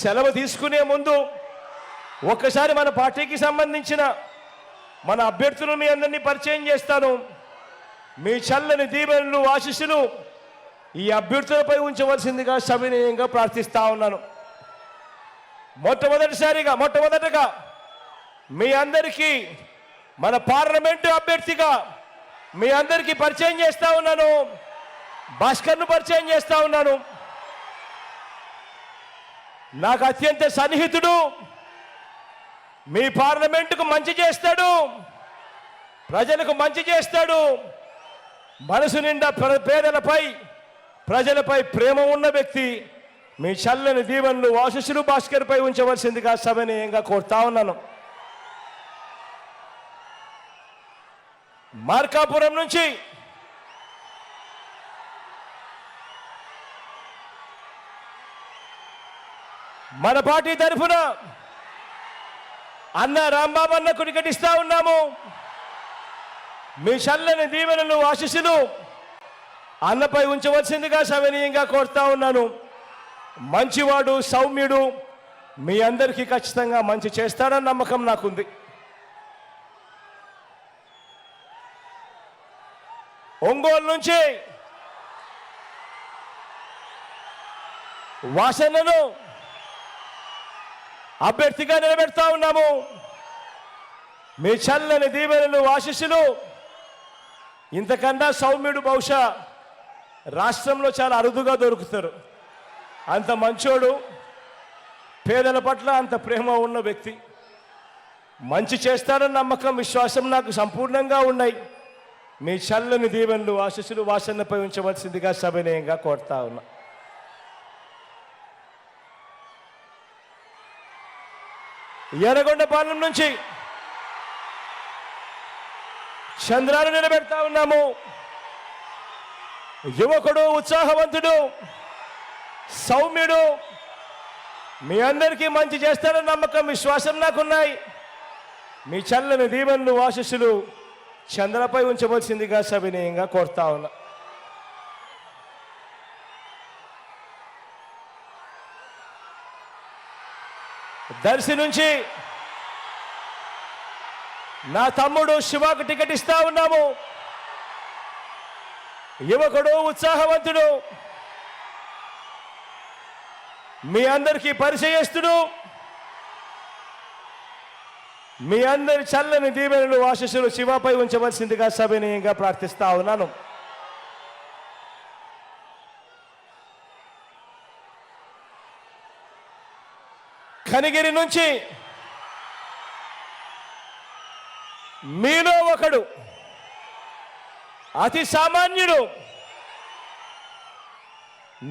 సెలవు తీసుకునే ముందు ఒక్కసారి మన పార్టీకి సంబంధించిన మన అభ్యర్థులను మీ అందరినీ పరిచయం చేస్తాను. మీ చల్లని దీవెనలు ఆశీస్సులు ఈ అభ్యర్థులపై ఉంచవలసిందిగా సవినయంగా ప్రార్థిస్తా ఉన్నాను. మొట్టమొదటగా మీ అందరికీ మన పార్లమెంటు అభ్యర్థిగా మీ అందరికీ పరిచయం చేస్తా ఉన్నాను. భాస్కర్ను పరిచయం చేస్తా ఉన్నాను. నాకు అత్యంత సన్నిహితుడు, మీ పార్లమెంటుకు మంచి చేస్తాడు, ప్రజలకు మంచి చేస్తాడు, మనసు నిండా పేదలపై ప్రజలపై ప్రేమ ఉన్న వ్యక్తి. మీ చల్లని దీవెనలు ఆశీస్సులు భాస్కర్పై ఉంచవలసిందిగా సవినయంగా కోరుతా ఉన్నాను. మార్కాపురం నుంచి మన పార్టీ తరఫున అన్న రాంబాబు అన్నకు టికెట్ ఇస్తా ఉన్నాము. మీ చల్లని దీవెనలు ఆశీస్సులు అన్నపై ఉంచవలసిందిగా సవినయంగా కోరుతా ఉన్నాను. మంచివాడు, సౌమ్యుడు, మీ అందరికీ ఖచ్చితంగా మంచి చేస్తాడన్న నమ్మకం నాకుంది. ఒంగోలు నుంచి వాసనను అభ్యర్థిగా నిలబెడతా ఉన్నాము. మీ చల్లని దీవెనలు ఆశీస్సులు ఇంతకన్నా సౌమ్యుడు బహుశా రాష్ట్రంలో చాలా అరుదుగా దొరుకుతారు. అంత మంచోడు, పేదల పట్ల అంత ప్రేమ ఉన్న వ్యక్తి, మంచి చేస్తారన్న నమ్మకం, విశ్వాసం నాకు సంపూర్ణంగా ఉన్నాయి. మీ చల్లని దీవెనలు ఆశీస్సులు వాసనపై ఉంచవలసిందిగా సవినయంగా కోరుతా ఉన్నా. ఎర్రగొండపాలెం నుంచి చంద్రాన్ని నిలబెడతా ఉన్నాము. యువకుడు, ఉత్సాహవంతుడు, సౌమ్యుడు, మీ అందరికీ మంచి చేస్తారన్న నమ్మకం, విశ్వాసం నాకున్నాయి. మీ చల్లని దీవెనలు ఆశీస్సులు చంద్రపై ఉంచవలసిందిగా సవినయంగా కోరుతా ఉన్నా. దర్శి నుంచి నా తమ్ముడు శివాకు టికెట్ ఇస్తా ఉన్నాము. యువకుడు, ఉత్సాహవంతుడు, మీ అందరికీ పరిచయస్తుడు, మీ అందరి చల్లని దీవెనలు ఆశీస్సులు శివపై ఉంచవలసిందిగా సవినయంగా ప్రార్థిస్తా ఉన్నాను. కనిగిరి నుంచి మీలో ఒకడు, అతి సామాన్యుడు,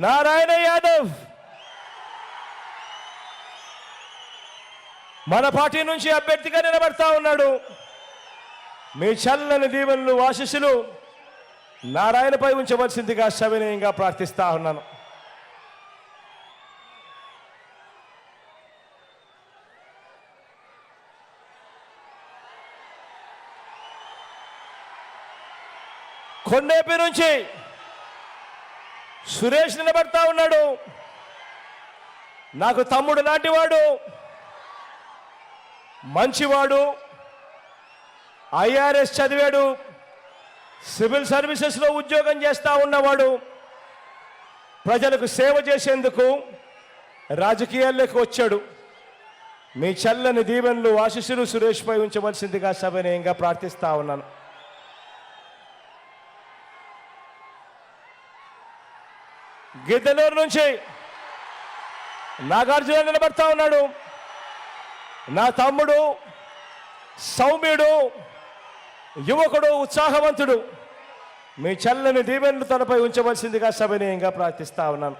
నారాయణ యాదవ్ మన పార్టీ నుంచి అభ్యర్థిగా నిలబడతా ఉన్నాడు. మీ చల్లని దీవెనలు ఆశీస్సులు నారాయణపై ఉంచవలసిందిగా సవినయంగా ప్రార్థిస్తా ఉన్నాను. కొండేపి నుంచి సురేష్ నిలబడతా ఉన్నాడు. నాకు తమ్ముడు లాంటివాడు, మంచివాడు, ఐఆర్ఎస్ చదివాడు, సివిల్ సర్వీసెస్లో ఉద్యోగం చేస్తూ ఉన్నవాడు, ప్రజలకు సేవ చేసేందుకు రాజకీయాల్లోకి వచ్చాడు. మీ చల్లని దీవెనలు ఆశీస్సులు సురేష్పై ఉంచవలసిందిగా సవినయంగా ప్రార్థిస్తా ఉన్నాను. గిద్దలూరు నుంచి నాగార్జున నిలబడతా ఉన్నాడు. నా తమ్ముడు, సౌమ్యుడు, యువకుడు, ఉత్సాహవంతుడు, మీ చల్లని దీవెనలు తనపై ఉంచవలసిందిగా సవినయంగా ప్రార్థిస్తా ఉన్నాను.